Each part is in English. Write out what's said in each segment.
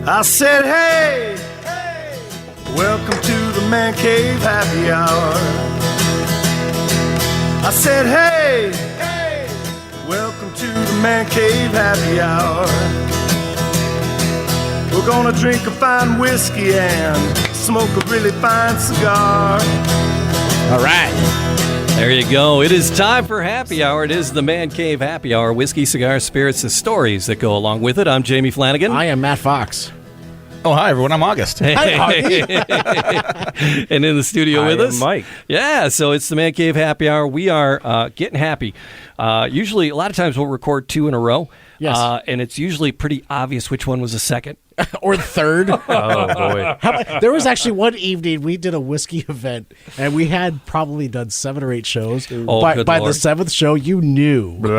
I said, hey, welcome to the Man Cave Happy Hour. I said, hey, welcome to the Man Cave Happy Hour. We're gonna drink a fine whiskey and smoke a really fine cigar. All right. There you go. It is time for Happy Hour. It is the Man Cave Happy Hour. Whiskey, cigars, spirits, and stories that go along with it. I'm Jamie Flanagan. I am Matt Fox. Oh, hi, everyone. I'm August. Hey. And in the studio with us, Mike. Yeah, so it's the Man Cave Happy Hour. We are getting happy. Usually, a lot of times we'll record two in a row. Yes. And it's usually pretty obvious which one was the second. Or third. Oh, boy. There was actually one evening we did a whiskey event, and we had probably done 7 or 8 shows. Oh, by good the Lord. 7th show, you knew we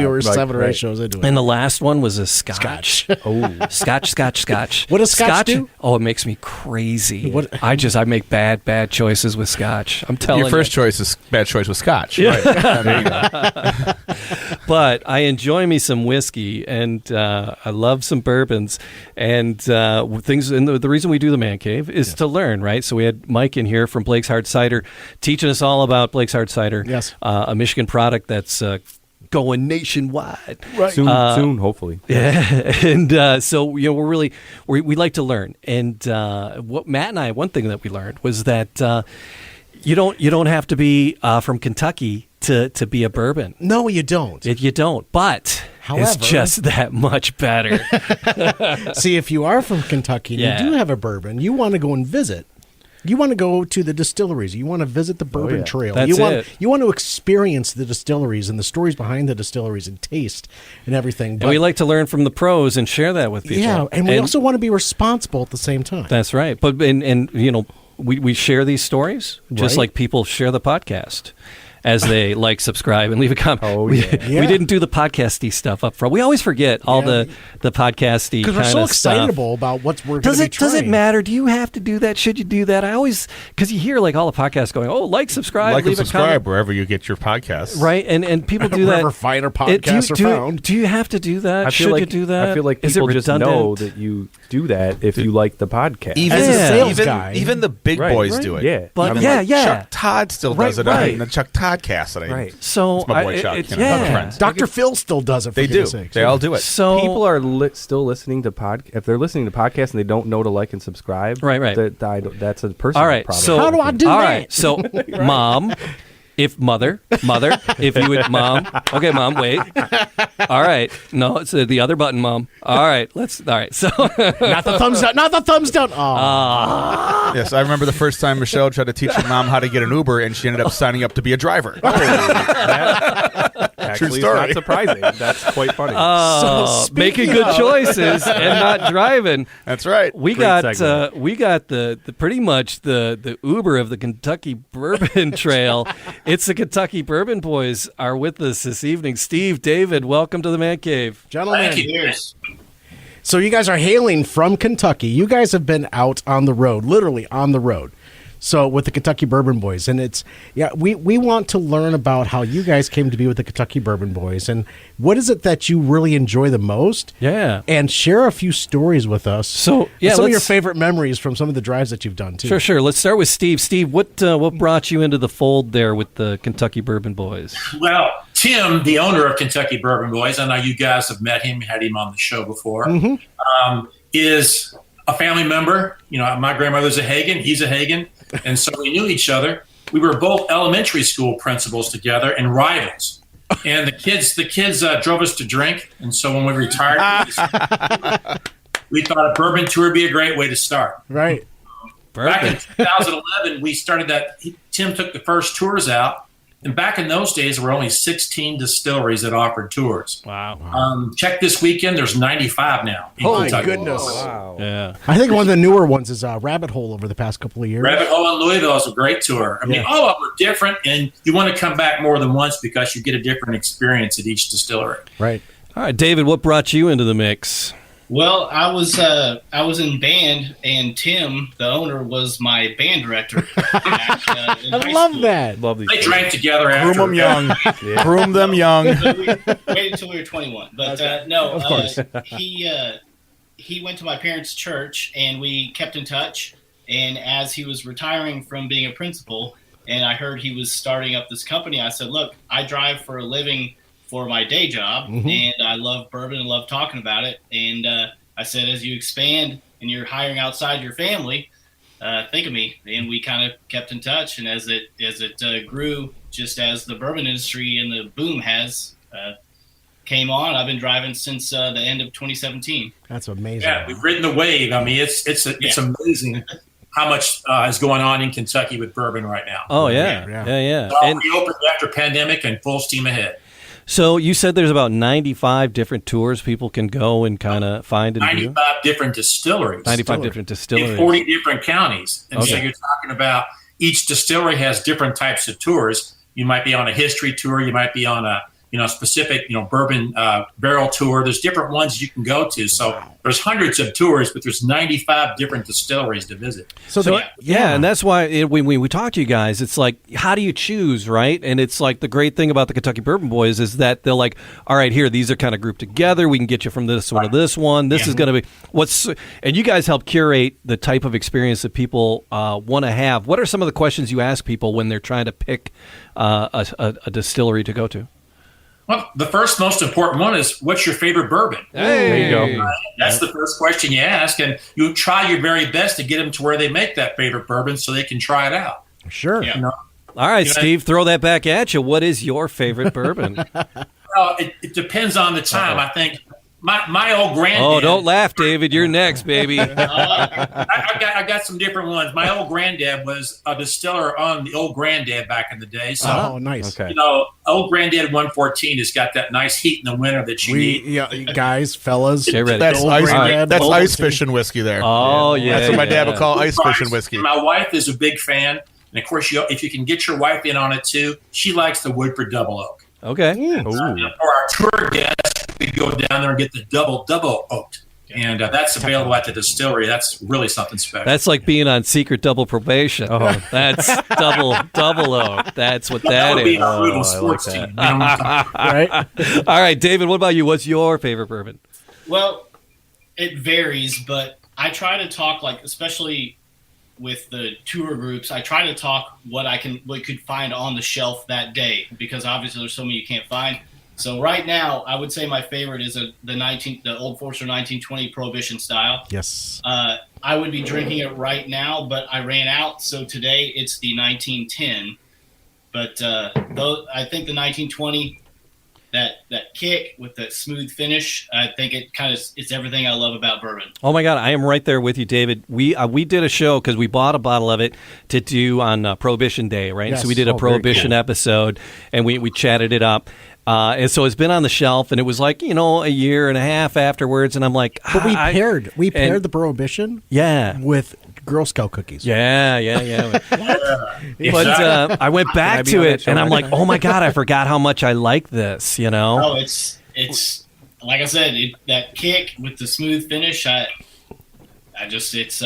were 7 or 8 shows into it. And the last one was a scotch. Oh. Scotch. What does scotch do? Oh, it makes me crazy. What? I make bad choices with scotch. I'm telling you. Your first choice is bad choice with scotch. Yeah. Right. There you go. But I enjoy me some whiskey, and I love some bourbons, and things. And the reason we do the Man Cave is to learn, right? So we had Mike in here from Blake's Hard Cider, teaching us all about Blake's Hard Cider. Yes, a Michigan product that's going nationwide. Right. Soon, hopefully. Yeah, and so we like to learn, and what Matt and I, one thing that we learned was that you don't have to be from Kentucky to be a bourbon. No, you don't. You don't, but However, it's just that much better. See, if you are from Kentucky and you do have a bourbon, you want to go and visit. You want to go to the distilleries. You want to visit the Bourbon Trail. That's you want to experience the distilleries and the stories behind the distilleries and taste and everything. But, and we like to learn from the pros and share that with people. Yeah, and we also want to be responsible at the same time. That's right. But and we share these stories just like people share the podcast. As they like, subscribe, and leave a comment. Oh, we yeah. We didn't do the podcasty stuff up front. We always forget all the podcasty kind of because we're so stuff. excitable about what we're going to be trying. Does it matter? Do you have to do that? Should you do that? I always, because you hear like all the podcasts going, like, subscribe, Like leave and a comment. subscribe wherever you get your podcasts. Right, and people do that. Wherever finer podcasts are found. Do you have to do that? Should you do that? I feel like Is people it just redundant? know that you do that if you like the podcast. Even, As a sales guy. even the big Right, boys right. do it. Yeah. But I mean, yeah. Chuck Todd still does it right. on the Chuck Toddcast. Right. So it's my boy Chuck. it's- We're friends. Dr. Phil still does it, for They do. goodness sakes. They all do it. So People are still listening to if they're listening to podcasts and they don't know to like and subscribe. Right. That's a personal all right. problem. So How do I do all that? right. So mom. If mother, if you would, mom. Okay, mom, wait. All right. No, it's the other button, mom. All right, all right. So, Not the thumbs down. Not the thumbs down. Oh. Yes, I remember the first time Michelle tried to teach her mom how to get an Uber, and she ended up signing up to be a driver. Actually, story. it's not surprising. That's quite funny. making speaking good of- choices and not driving. That's right. We Great got segment. the pretty much the Uber of the Kentucky Bourbon Trail. It's the Kentucky Bourbon Boys are with us this evening. Steve, David, welcome to the Man Cave. Gentlemen. Thank you. So you guys are hailing from Kentucky. You guys have been out on the road, literally on the road. So with the Kentucky Bourbon Boys, and we want to learn about how you guys came to be with the Kentucky Bourbon Boys, and what is it that you really enjoy the most? Yeah. And share a few stories with us. So, yeah, some of your let's- favorite memories from some of the drives that you've done too. Sure. Let's start with Steve. Steve, what brought you into the fold there with the Kentucky Bourbon Boys? Well, Tim, the owner of Kentucky Bourbon Boys, I know you guys have met him, had him on the show before, is a family member. My grandmother's a Hagen, he's a Hagen, and so we knew each other. We were both elementary school principals together and rivals. And the kids drove us to drink, and so when we retired, we thought a bourbon tour would be a great way to start. Right. Back in 2011, we started that. Tim took the first tours out, and back in those days, there were only 16 distilleries that offered tours. Wow. Check this weekend, there's 95 now. in Holy Kentucky. goodness. Wow. Yeah. I think one of the newer ones is Rabbit Hole over the past couple of years. Rabbit Hole in Louisville is a great tour. I mean, all of them are different, and you want to come back more than once because you get a different experience at each distillery. Right. All right, David, what brought you into the mix? Well, I was in band, and Tim, the owner, was my band director. I love that. Love these. They drank together after. Groom them young. Groom them young. Waited until we were 21. But no, Of course. he he went to my parents' church, and we kept in touch. And as he was retiring from being a principal, and I heard he was starting up this company, I said, look, I drive for a living for my day job, and I love bourbon and love talking about it. And I said, as you expand and you're hiring outside your family, think of me. And we kind of kept in touch. And as it grew, just as the bourbon industry and the boom has came on, I've been driving since the end of 2017. That's amazing. Yeah, we've ridden the wave. I mean, it's amazing how much is going on in Kentucky with bourbon right now. Oh, yeah. So we opened after pandemic and full steam ahead. So you said there's about 95 different tours people can go and kind of find and 95 do? different distilleries. 95 different distilleries. In 40 different counties. And so Okay. you're talking about each distillery has different types of tours. You might be on a history tour. You might be on a specific bourbon barrel tour. There's different ones you can go to. So there's hundreds of tours, but there's 95 different distilleries to visit. So yeah, and that's why when we talk to you guys, it's like, how do you choose, right? And it's like the great thing about the Kentucky Bourbon Boys is that they're like, all right, here, these are kind of grouped together. We can get you from this one to this one. This is going to be and you guys help curate the type of experience that people want to have. What are some of the questions you ask people when they're trying to pick a distillery to go to? Well, the first most important one is, what's your favorite bourbon? There you go. That's the first question you ask, and you try your very best to get them to where they make that favorite bourbon so they can try it out. Sure. Yeah. All right, Steve, throw that back at you. What is your favorite bourbon? Well, it depends on the time. I think my old granddad. Oh, don't laugh, David. You're next, baby. I got some different ones. My old granddad was a distiller on the old granddad back in the day. So, nice. Okay. old granddad 114 has got that nice heat in the winter that you need. Guys, fellas, Get ready. That's Old ice. Granddad, That's Old ice Granddad. fishing whiskey there. Oh, yeah. That's what my dad would call ice fishing whiskey. My wife is a big fan. And, of course, if you can get your wife in on it, too, she likes the Woodford Double Oak. Okay. For our tour guests, we go down there and get the double oaked. And that's available at the distillery. That's really something special. That's like being on secret double probation. Oh, that's double oak. That's what that would be is. our little sports team. You know what I'm talking right? All right, David, what about you? What's your favorite bourbon? Well, it varies, but I try to talk, like, especially with the tour groups, I try to talk what could find on the shelf that day, because obviously there's so many you can't find. So right now, I would say my favorite is the Old Forester 1920 Prohibition style. Yes. I would be drinking it right now, but I ran out. So today it's the 1910. But I think the 1920, that kick with that smooth finish, I think it's everything I love about bourbon. Oh my God, I am right there with you, David. We did a show because we bought a bottle of it to do on Prohibition Day, right? Yes. So we did a very Prohibition cool. episode, and we chatted it up. And so it's been on the shelf, and it was like, a year and a half afterwards, and I'm like, But we paired the Prohibition yeah. with Girl Scout cookies. Yeah. about. But I went back be to on that it, show? and I'm like, oh my God, I forgot how much I like this, Oh, it's like I said, that kick with the smooth finish. It's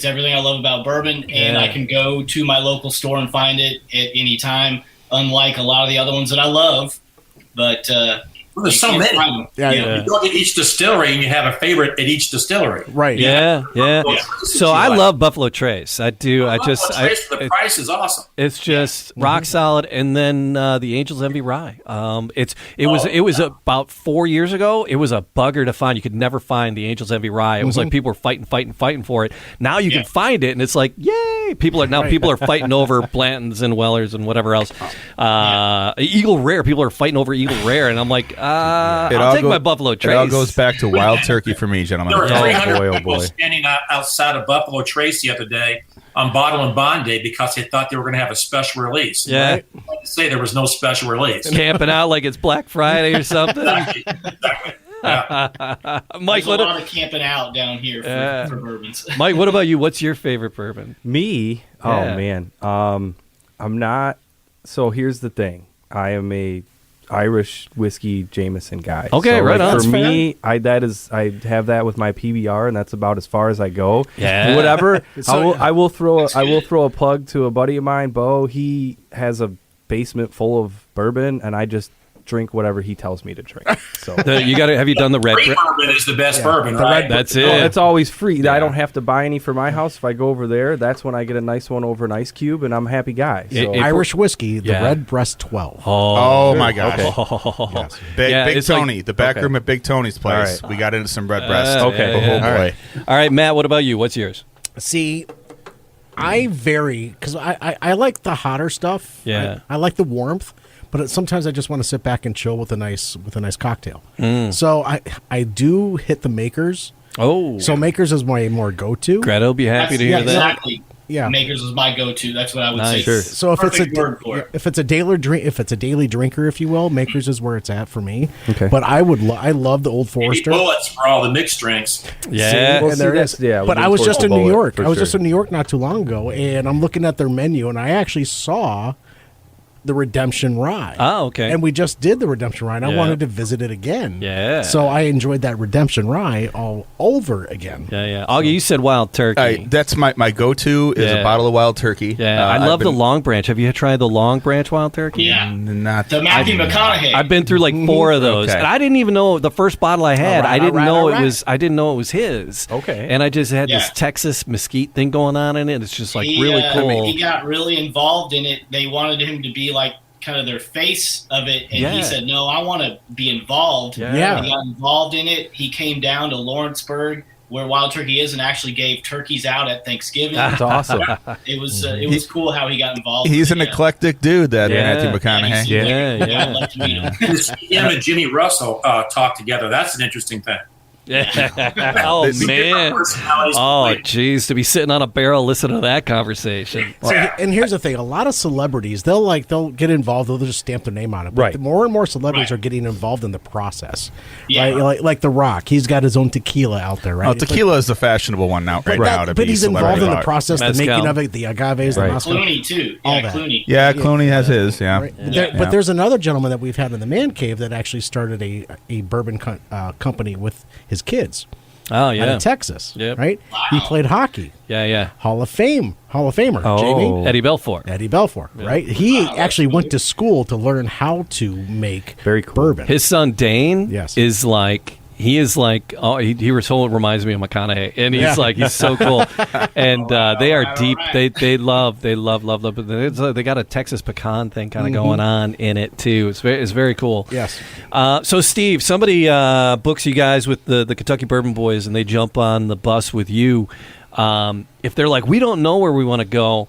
everything I love about bourbon, and I can go to my local store and find it at any time. Unlike a lot of the other ones that I love, but There's so many. Yeah. You go to each distillery and you have a favorite at each distillery. Right. Yeah. So I love Buffalo Trace. I do. The price is awesome. It's just rock solid, and then the Angel's Envy Rye. It was about 4 years ago. It was a bugger to find. You could never find the Angel's Envy Rye. It was like people were fighting for it. Now you can find it, and it's like, yay! People are fighting over Blantons and Wellers and whatever else. Eagle Rare. People are fighting over Eagle Rare, and I'm like, I'll take my Buffalo Trace. It all goes back to Wild Turkey for me, gentlemen. There were 300 boy, oh people boy. standing outside of Buffalo Trace the other day on Bottle and Bond Day because they thought they were going to have a special release. Yeah. Like to say there was no special release. Camping out like it's Black Friday or something. Exactly. Yeah. Mike, there's a lot of camping out down here for bourbons. Mike, what about you? What's your favorite bourbon? Me? Yeah. Oh man. I'm not. So here's the thing. I am a Irish whiskey Jameson guy. Okay, so, right on. For That's me, I have that with my PBR, and that's about as far as I go. Yeah. Whatever. I will throw a plug to a buddy of mine, Bo. He has a basement full of bourbon, and I just drink whatever he tells me to drink. So You got to have you done the red? Free bourbon is the best bourbon, right? That's No, it. it's always free. I don't have to buy any for my house. If I go over there, that's when I get a nice one over an ice cube, and I'm a happy guy. So. Irish whiskey, the Yeah. Red Breast 12. Oh my gosh. Okay. Big, Yeah, Big it's like- Tony, the back room at Big Tony's place. All right. We got into some red breast. Okay. Oh, yeah. boy. All right, Matt. What about you? What's yours? See, I vary because I like the hotter stuff. Yeah. I like the warmth, but sometimes I just want to sit back and chill with a nice cocktail. So I do hit the Makers. Oh, So Makers is my more go-to. Greta will be happy to hear that. Exactly. Yeah. Makers was my go-to. That's what I would Nice. say. Sure. So if Perfect it's a word for it. if it's a daily drink, if it's a daily drinker, if you will, Makers is where it's at for me. Okay. But I love the Old Maybe Forester. bullets for all the mixed drinks. Yeah. Well, And there see, it is. that's- yeah, but we I lean was towards just the in New bullet, York. for I was just sure. in New York not too long ago, and I'm looking at their menu, and I actually saw the Redemption Rye. Oh, okay. And we just did the Redemption Rye, and I Yeah. wanted to visit it again. Yeah. So I enjoyed that Redemption Rye all over again. Yeah. Augie, you said wild turkey. That's my go-to is Yeah. a bottle of wild turkey. Yeah, I I've love the been- Long Branch. Have you tried the Long Branch wild turkey? Yeah. Not The Matthew McConaughey. I've been through like 4 of those, Okay. and I didn't even know the first bottle I had. All right, I didn't all right, know all it right. was. I didn't know it was his. Okay. And I just had this Yeah. Texas mesquite thing going on in it. It's just like He, really cool. He got really involved in it. They wanted him to be like kind of their face of it, and Yeah. he said, "No, I want to be involved." Yeah. He got involved in it. He came down to Lawrenceburg, where Wild Turkey is, and actually gave turkeys out at Thanksgiving. That's awesome. It was cool how he got involved. He's an Yeah. eclectic dude, that Yeah. Matthew McConaughey. Yeah. I'd love to meet him. Him and Jimmy Russell talk together. That's an interesting thing. Yeah. Oh They- man. Personalities Oh completely. geez, to be sitting on a barrel listening to that conversation. So, and here's the thing: a lot of celebrities, they'll get involved. They'll just stamp their name on it. But Right. more and more celebrities Right. are getting involved in the process. Yeah. Right? Like The Rock, he's got his own tequila out there, right? Oh, tequila is the fashionable one now, right now. To but be he's involved in the celebrity. process, the Mezcal. making of it, the agaves, the Right. Moscow. Clooney too. All Yeah, that. Clooney. Yeah, Clooney has his. Yeah. Right? Yeah. But there's another gentleman that we've had in the man cave that actually started a bourbon company with his kids Oh out yeah. of Texas. Yep. Right? He played hockey, Yeah. Hall of Famer, Oh. Jamie. Eddie Belfort. Eddie Belfort, right? He actually went to school to learn how to make Very cool. bourbon. His son Dane Yes. is like he reminds me of McConaughey, and he's so cool, and they are deep. right. They love, but they got a Texas pecan thing kind of going on in it too. It's very cool. Yes. So Steve, somebody books you guys with the Kentucky Bourbon Boys, and they jump on the bus with you. If they're like, we don't know where we want to go.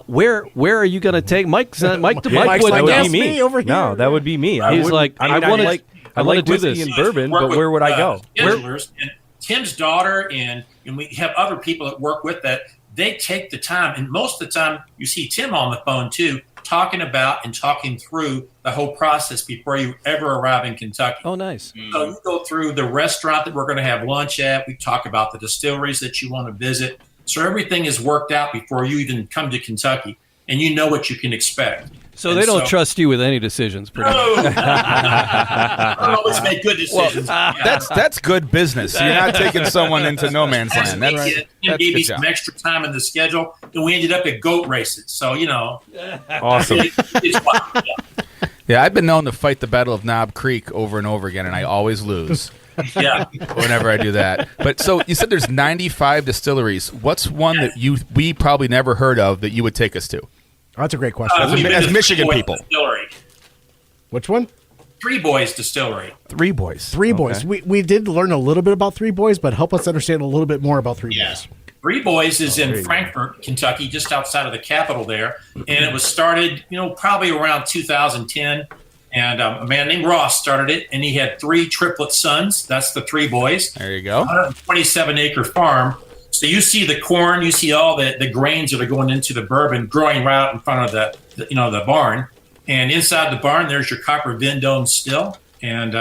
Where are you going to take Mike? Mike Mike's would like, know. "That's me. me over here." No, that would be me. He's like, I want to. I want to do whiskey this. and bourbon, Work but with, where would I go? schedulers. And Tim's daughter and we have other people that work with that. They take the time, and most of the time you see Tim on the phone too, talking about and talking through the whole process before you ever arrive in Kentucky. Oh, nice. So you go through the restaurant that we're going to have lunch at. We talk about the distilleries that you want to visit. So everything is worked out before you even come to Kentucky, and you know what you can expect. So And they don't trust you with any decisions, pretty much. No, I always make good decisions. That's good business. You're not taking someone into no man's land. That's Tim that's gave me good some job. extra time in the schedule, and we ended up at goat races. So Awesome. it's wild. Yeah. Yeah, I've been known to fight the Battle of Knob Creek over and over again, and I always lose Yeah. whenever I do that. But so you said there's 95 distilleries. What's one that we probably never heard of that you would take us to? Oh, that's a great question. We've been as to Michigan Three Boys people. Distillery. Which one? Three Boys Distillery. Three Boys. Three Boys. We did learn a little bit about Three Boys, but help us understand a little bit more about Three Yeah. Boys. Three Boys is there in you go. Frankfort, Kentucky, just outside of the capital there. And it was started, probably around 2010. And a man named Ross started it, and he had 3 triplet sons. That's the Three Boys. There you go. 127-acre farm. So you see the corn, you see all the grains that are going into the bourbon growing right out in front of the barn. And inside the barn, there's your copper Vendome still. And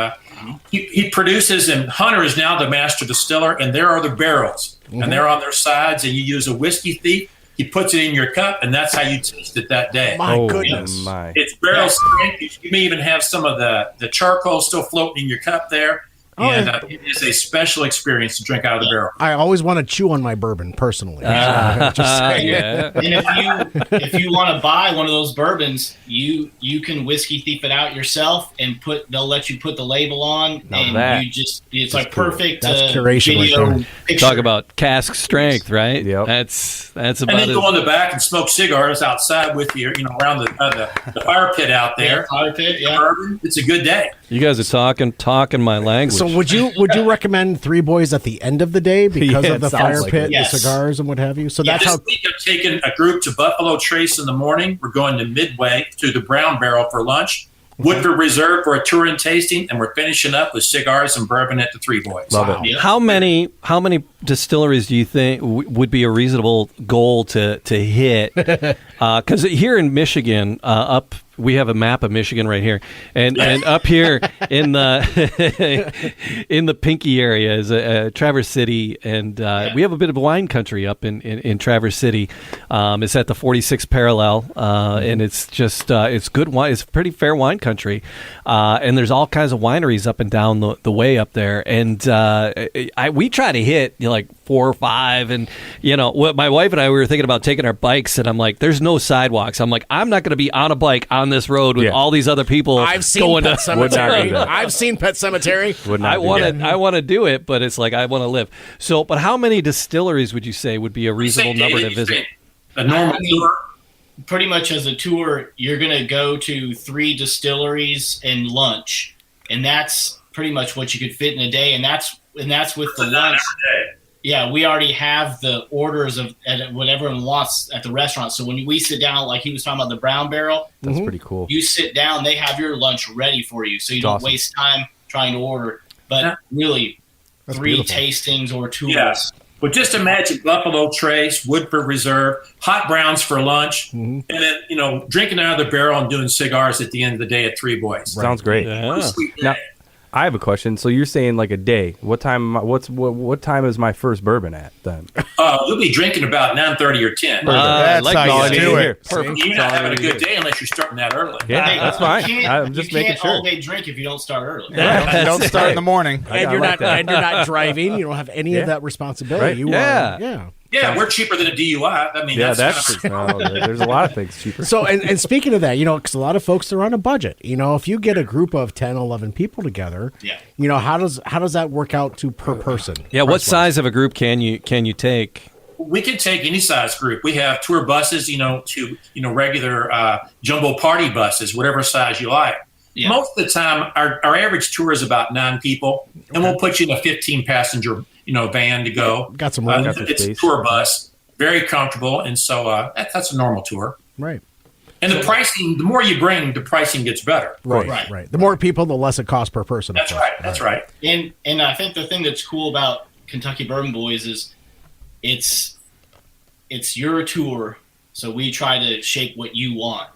he produces, and Hunter is now the master distiller, and there are the barrels. And they're on their sides, and you use a whiskey thief. He puts it in your cup, and that's how you taste it that day. My goodness. My. It's barrel strength. You may even have some of the charcoal still floating in your cup there. And it is a special experience to drink out of the barrel. I always want to chew on my bourbon personally. Just saying. Yeah. And if you want to buy one of those bourbons, you can whiskey thief it out yourself and they'll let you put the label on, and it's like perfect. That's curation video right there. picture. Talk about cask strength, right? Yep. That's about And then it. go in the back and smoke cigars outside with your, around the fire pit out there. Fire pit, yeah. Bourbon, it's a good day. You guys are talking my language. So would you recommend Three Boys at the end of the day because Yeah, of the it sounds fire like pit, it. the Yes. cigars, and what have you? So that's This how. week I've taken a group to Buffalo Trace in the morning. We're going to Midway to the Brown Barrel for lunch. Woodford Reserve for a tour and tasting, and we're finishing up with cigars and bourbon at the Three Boys. Love it. Yeah. How many distilleries do you think would be a reasonable goal to hit? Because here in Michigan, we have a map of Michigan right here, and up here in the in the Pinky area is Traverse City, and we have a bit of wine country up in Traverse City. It's at the 46th parallel, and it's just it's good wine. It's pretty fair wine country, and there's all kinds of wineries up and down the way up there, and we try to hit like 4 or 5, and what my wife and I, we were thinking about taking our bikes, and I'm like, there's no sidewalks. I'm like, I'm not going to be on a bike on this road with all these other people. I've seen going Pet to Cemetery. I've seen Pet Cemetery. I want to do it, but it's like I want to live. So, but how many distilleries would you say would be a reasonable number to visit? A normal tour. Pretty much as a tour, you're going to go to 3 distilleries and lunch, and that's pretty much what you could fit in a day. And that's with the lunch. Yeah, we already have the orders of what everyone wants at the restaurant. So when we sit down, like he was talking about the Brown Barrel, That's pretty cool. you sit down, they have your lunch ready for you, so you don't waste time trying to order. But really, That's 3 beautiful. tastings or tours. Yes. Well, just imagine Buffalo Trace, Woodford Reserve, hot browns for lunch, and then, drinking out of the barrel and doing cigars at the end of the day at Three Boys. Sounds great. Yeah. Sweet day. Now, I have a question. So you're saying like a day? What time? What time is my first bourbon at then? You'll be drinking about 9:30 or 10. That's like how that. you do it. Perfect. You're not having a good day unless you're starting that early. Yeah, Hey, that's fine. You can't- I'm just you making can't sure. all day drink if you don't start early. Don't start in the morning. And you're like that. not driving. You don't have any of that responsibility. Right. You Yeah. are. Yeah. Yeah, we're cheaper than a DUI. I mean, Yeah, that's that's no, there's a lot of things cheaper. So, and speaking of that, because a lot of folks are on a budget. If you get a group of 10, 11 people together, Yeah. how does that work out to per person? Yeah, what size of a group can you take? we can take any size group. We have tour buses, to regular jumbo party buses, whatever size you like. Yeah. Most of the time, our average tour is about 9 people, and we'll put you in a 15-passenger van to go. Got some room. Got some It's a space. tour bus, very comfortable, and so that's a normal tour. Right. And the pricing, the more you bring, the pricing gets better. Right. The more people, the less it costs per person. That's right. That's right. And I think the thing that's cool about Kentucky Bourbon Boys is it's your tour, so we try to shape what you want.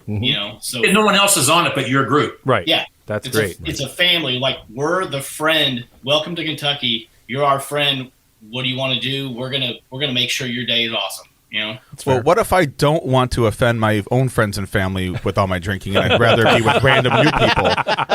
So And no one else is on it but your group. Right. yeah, That's it's great. It's a family. Like, we're the friend. Welcome to Kentucky. You're our friend. What do you want to do? We're gonna make sure your day is awesome. Well, what if I don't want to offend my own friends and family with all my drinking, and I'd rather be with random new people?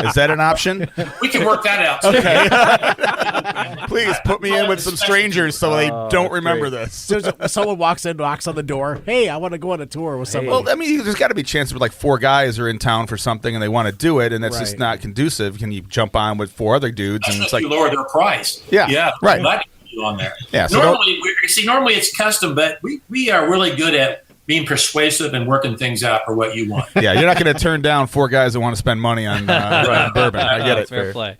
Is that an option? We can work that out. Okay. Please put me in with some strangers so they don't remember great. this. So someone walks in, knocks on the door. Hey, I want to go on a tour with somebody. Well, I mean, there's got to be chances where like 4 guys are in town for something and they want to do it, and that's just Right. not conducive. Can you jump on with 4 other dudes? And it's like, you lower their price. Yeah, right. Glad to get you on there. Yeah, so normally it's custom, but we are really good at being persuasive and working things out for what you want. yeah, you're not going to turn down 4 guys that want to spend money on bourbon. I get it. Fair play.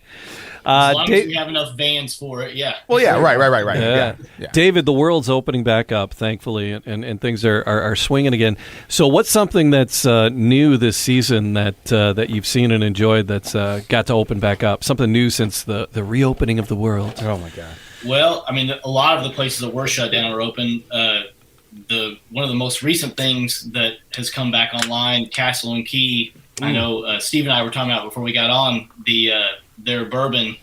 As long as we have enough vans for it, yeah. Well, yeah, right. Yeah. Yeah. David, the world's opening back up, thankfully, and things are swinging again. So what's something that's new this season that you've seen and enjoyed that's got to open back up? Something new since the reopening of the world. Oh, my God. Well, I mean, a lot of the places that were shut down are open. One of the most recent things that has come back online, Castle and Key. I know Steve and I were talking about before we got on their bourbon.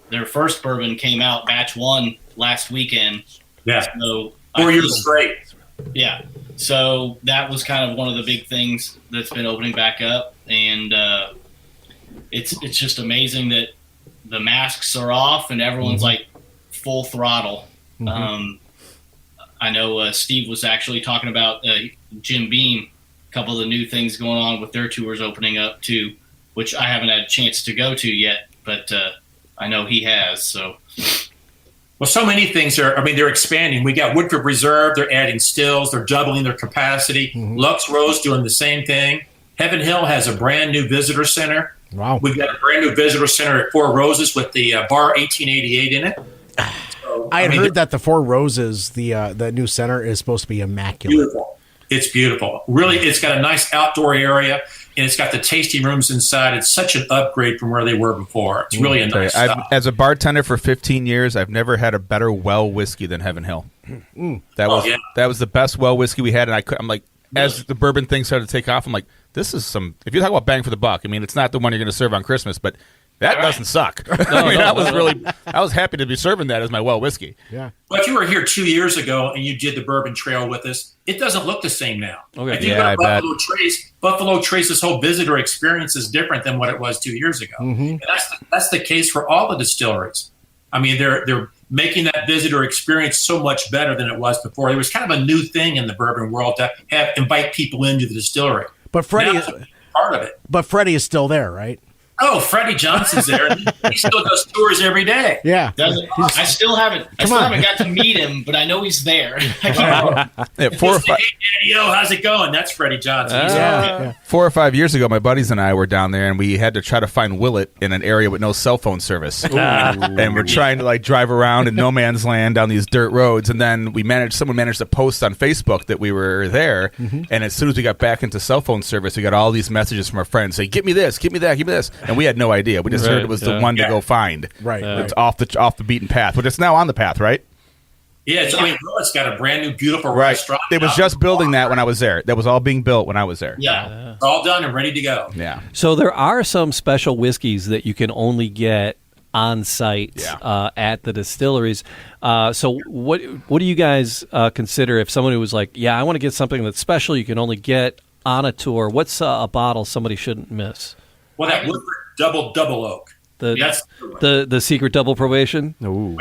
Their first bourbon came out, batch 1, last weekend. Yeah. So 4 years straight. Yeah. So that was kind of one of the big things that's been opening back up, and it's just amazing that the masks are off and everyone's like full throttle. I know Steve was actually talking about Jim Beam, a couple of the new things going on with their tours opening up too, which I haven't had a chance to go to yet, but I know he has. So, well, so many things they're expanding. We got Woodford Reserve. They're adding stills. They're doubling their capacity. Lux Rose doing the same thing. Heaven Hill has a brand new visitor center. Wow. We've got a brand new visitor center at Four Roses with the bar 1888 in it. So, I had heard that the Four Roses, the new center, is supposed to be immaculate. Beautiful. It's beautiful. Really, it's got a nice outdoor area, and it's got the tasting rooms inside. It's such an upgrade from where they were before. It's really a nice stop. As a bartender for 15 years, I've never had a better well whiskey than Heaven Hill. That was the best well whiskey we had, and I'm like, as the bourbon thing started to take off, I'm like, this is some. If you talk about bang for the buck, I mean, it's not the one you're going to serve on Christmas, but that doesn't suck. I was happy to be serving that as my well whiskey. Yeah. Well, if you were here 2 years ago and you did the Bourbon Trail with us, it doesn't look the same now. Okay. If you go to Buffalo Trace's whole visitor experience is different than what it was 2 years ago. And that's the case for all the distilleries. I mean, they're making that visitor experience so much better than it was before. It was kind of a new thing in the bourbon world to invite people into the distillery. But Freddie is part of it. But Freddie is still there, right? Oh, Freddie Johnson's there. He still does tours every day. Yeah. I still haven't got to meet him, but I know he's there. 4 or 5. Hey, Daddy-O, how's it going? That's Freddie Johnson. He's 4 or 5 years ago, my buddies and I were down there, and we had to try to find Willet in an area with no cell phone service. And we're trying to drive around in no man's land down these dirt roads, and then someone managed to post on Facebook that we were there. And as soon as we got back into cell phone service, we got all these messages from our friends saying, "Get me this, get me that, give me this." And we had no idea. We just heard it was the one to go find. Right. It's off the beaten path, but it's now on the path, right? Yeah, it's got a brand new, beautiful restaurant. They was just building that when I was there. That was all being built when I was there. Yeah, it's all done and ready to go. Yeah. So there are some special whiskeys that you can only get on site at the distilleries. So what do you guys consider if someone who was like, yeah, I want to get something that's special you can only get on a tour? What's a bottle somebody shouldn't miss? Well, that Woodford double oak. The secret double probation. Ooh.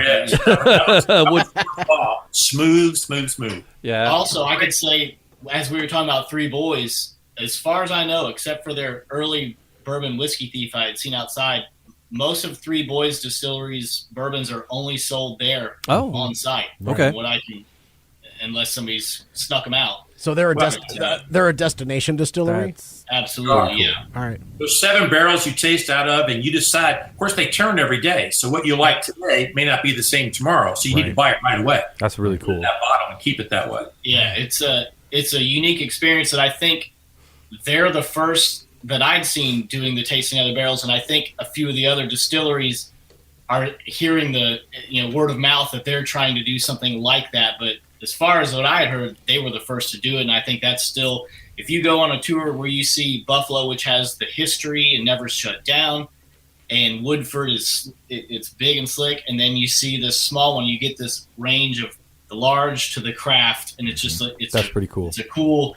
Smooth. Yeah. Also, I could say, as we were talking about Three Boys, as far as I know, except for their early bourbon whiskey thief I had seen outside, most of Three Boys Distillery's bourbons are only sold there on site. Okay. What I can, unless somebody's snuck them out. So they're a destination distillery? Absolutely, yeah. All right. There's 7 barrels you taste out of, and you decide. Of course, they turn every day, so what you like today may not be the same tomorrow. So you need to buy it right away. That's really Put it cool. in that bottle and keep it that way. Yeah, it's a unique experience that I think they're the first that I'd seen doing the tasting of the barrels, and I think a few of the other distilleries are hearing the word of mouth that they're trying to do something like that. But as far as what I had heard, they were the first to do it, and I think that's still. If you go on a tour where you see Buffalo, which has the history and never shut down, and Woodford it's big and slick, and then you see this small one, you get this range of the large to the craft, and it's that's pretty cool. It's a cool,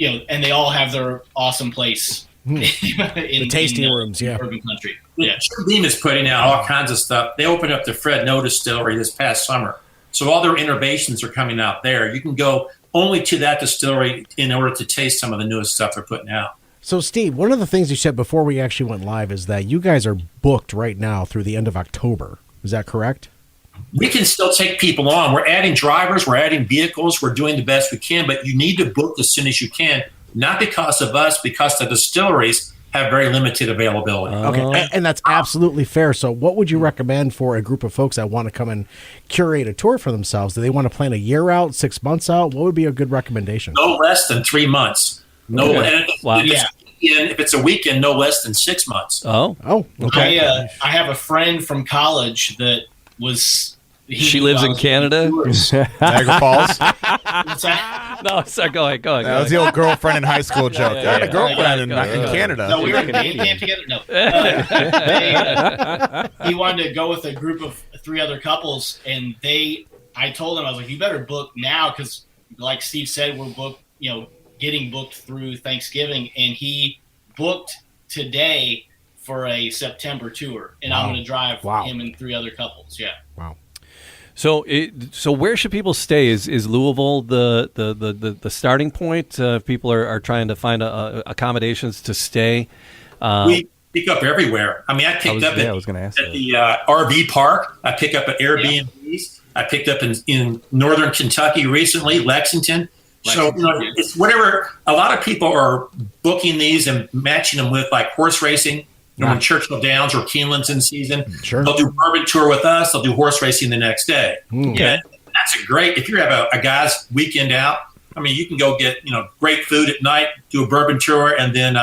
and they all have their awesome place in the tasting rooms, urban country. Yeah, Jim Beam is putting out all kinds of stuff. They opened up the Fred No Distillery this past summer, so all their innovations are coming out there. You can go only to that distillery in order to taste some of the newest stuff they're putting out. So, Steve, one of the things you said before we actually went live is that you guys are booked right now through the end of October. Is that correct? We can still take people on. We're adding drivers. We're adding vehicles. We're doing the best we can, but you need to book as soon as you can, not because of us, because the distilleries have very limited availability. Okay, and that's absolutely fair. So what would you recommend for a group of folks that want to come and curate a tour for themselves? Do they want to plan a year out, 6 months out? What would be a good recommendation? No less than 3 months. If it's a weekend, no less than 6 months. Oh, okay. I have a friend from college that was... She lives in Canada? Niagara Falls? What's that? No, sorry, go ahead. That was the old girlfriend in high school joke. I had a girlfriend in No, Canada. we were in camp together. No. He wanted to go with a group of 3 other couples, and I told him, I was like, you better book now, because like Steve said, we're booked, getting booked through Thanksgiving, and he booked today for a September tour, and I'm going to drive him and 3 other couples. Yeah. Wow. So where should people stay? Is Louisville the starting point? If people are trying to find accommodations to stay. We pick up everywhere. I mean, I picked up at the RV park. I pick up at Airbnbs. Yeah. I picked up in northern Kentucky recently, Lexington. So it's whatever. A lot of people are booking these and matching them with like horse racing. When Churchill Downs or Keeneland's in season, they'll do bourbon tour with us. They'll do horse racing the next day. Yeah, that's a great. If you have a guy's weekend out, I mean, you can go get great food at night, do a bourbon tour, and then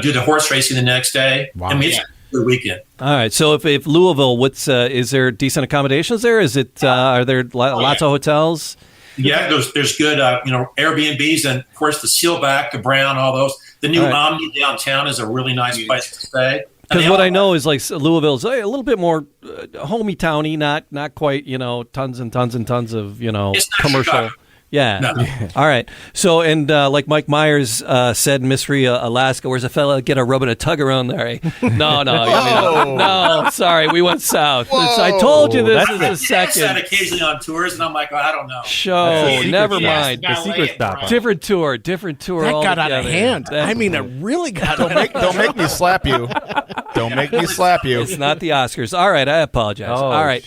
do the horse racing the next day. Wow. I mean, it's a good weekend. All right. So if Louisville, is there decent accommodations there? Is it are there lots of hotels? Yeah, there's good Airbnbs, and of course the Sealback, the Brown, all those. The new Omni downtown is a really nice place to stay. Because what I know is like Louisville's a little bit more homey towny, not quite tons and tons and tons of commercial. Chicago. Yeah. No. All right. So and like Mike Myers said in Mystery Alaska, where's a fella get a rub and a tug around there? No, no. Sorry, we went south. I told you this is the second. I said occasionally on tours, and I'm like, I don't know. Show. Never mind. The secret stop. Different tour. That got out of hand. I mean, it really got out of hand. Don't make me slap you. Don't make me slap you. It's not the Oscars. All right, I apologize. All right.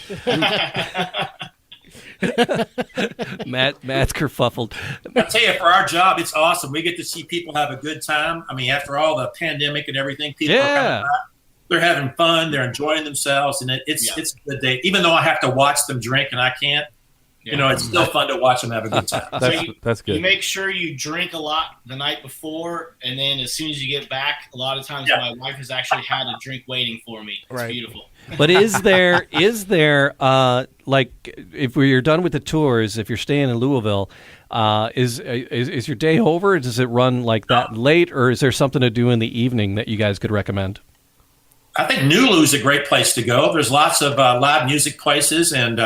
Matt's kerfuffled. I tell you, for our job, it's awesome. We get to see people have a good time. I mean, after all the pandemic and everything, people are coming back. They're having fun. They're enjoying themselves, and it's a good day. Even though I have to watch them drink and I can't, it's still fun to watch them have a good time. That's good. You make sure you drink a lot the night before, and then as soon as you get back, a lot of times my wife has actually had a drink waiting for me. It's beautiful. But is there like if you're done with the tours, if you're staying in Louisville, is your day over? Or does it run like that late, or is there something to do in the evening that you guys could recommend? I think Nulu's a great place to go. There's lots of live music places and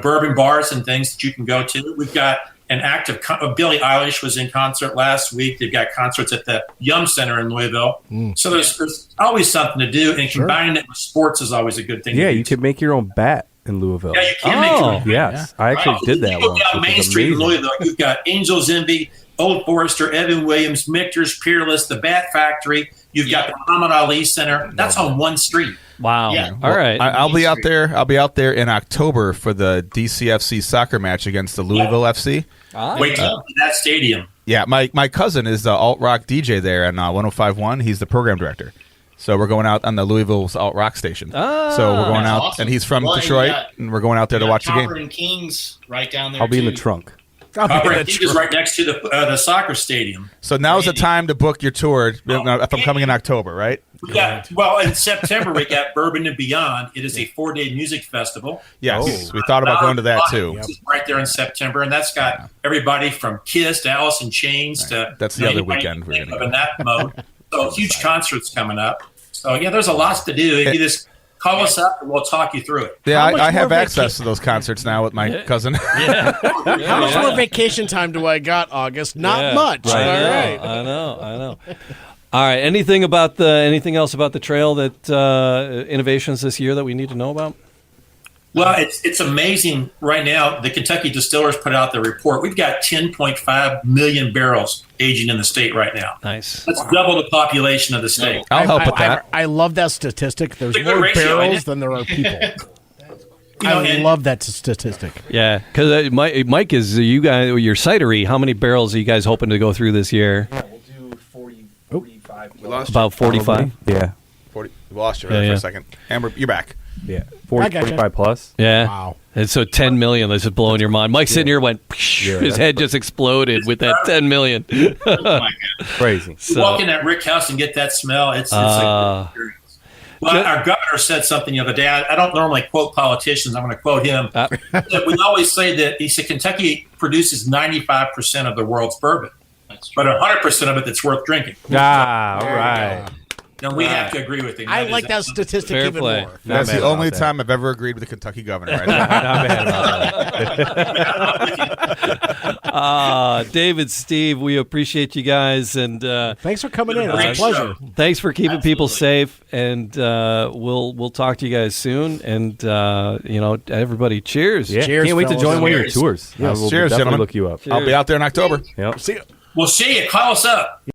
bourbon bars and things that you can go to. We've got an active Billie Eilish was in concert last week. They've got concerts at the Yum Center in Louisville. So there's always something to do, and combining it with sports is always a good thing. Yeah, you could make your own bat in Louisville. Yeah, you can make your own bat. Yes, I actually did that once. You go down which Main was Street in amazing. Louisville. You've got Angel's Envy, Old Forester, Evan Williams, Michter's, Peerless, the Bat Factory. You've got the Muhammad Ali Center. That's on one street. Wow. Yeah. All right. I'll be out there. I'll be out there in October for the DCFC soccer match against the Louisville FC. Wait till that stadium. Yeah, my cousin is the alt rock DJ there on 105.1. He's the program director. So we're going out on the Louisville's alt rock station. So we're going out, awesome. and he's from Detroit, and we're going out there to watch the game. Chauffer and Kings right down there. I'll be in the trunk. King is right next to the soccer stadium. So now's the time to book your tour if I'm coming in October, right? Well, in September, we got Bourbon and Beyond. It is a 4-day music festival. Yes, we thought about going to that too. Which is right there in September, and that's got everybody from Kiss to Alice in Chains to That's the other weekend we're gonna go. in that mode. So huge concerts coming up. So there's a lot to do. If you just call us up and we'll talk you through it. Yeah, I have access to those concerts now with my cousin. How much more vacation time do I got, August? Not much. Right. All right. I know. All right. Anything else about the trail that innovations this year that we need to know about? Well, it's amazing right now. The Kentucky distillers put out the report. We've got 10.5 million barrels aging in the state right now. Nice. That's double the population of the state. I'll help with that. I love that statistic. There's It's a good more ratio, barrels isn't it? than there are people. You know, I and- love that statistic. Yeah, because Mike is you guys your cidery. How many barrels are you guys hoping to go through this year? We'll do 45. We lost About 45. Yeah. 40. We lost you Yeah, for yeah. a second. Amber, you're back. Yeah. I 40, gotcha. 45 plus. Yeah. Wow. And so 10 million. This is blowing your mind. Mike sitting here went. His head just exploded with that 10 million. Oh my God. Crazy. You walk in that brick house and get that smell. It's a good experience. Well, our governor said something the other day. I don't normally quote politicians. I'm going to quote him. We always say that he said Kentucky produces 95% of the world's bourbon, but 100% of it that's worth drinking. All right. then we have to agree with him. I like that statistic Fair even play. more. That's mad the about only that. time I've ever agreed with the Kentucky governor. Right? Not bad about that. David, Steve, we appreciate you guys, and Thanks for coming in. It was a Great pleasure. show. thanks for keeping people Absolutely. safe. And we'll talk to you guys soon. And everybody, cheers. Yeah, Cheers, can't wait to fellas. join one of your Cheers. tours. Yes, I will cheers, definitely gentlemen. look you up. I'll be out there in October. Yep. See ya. We'll see you. Call us up.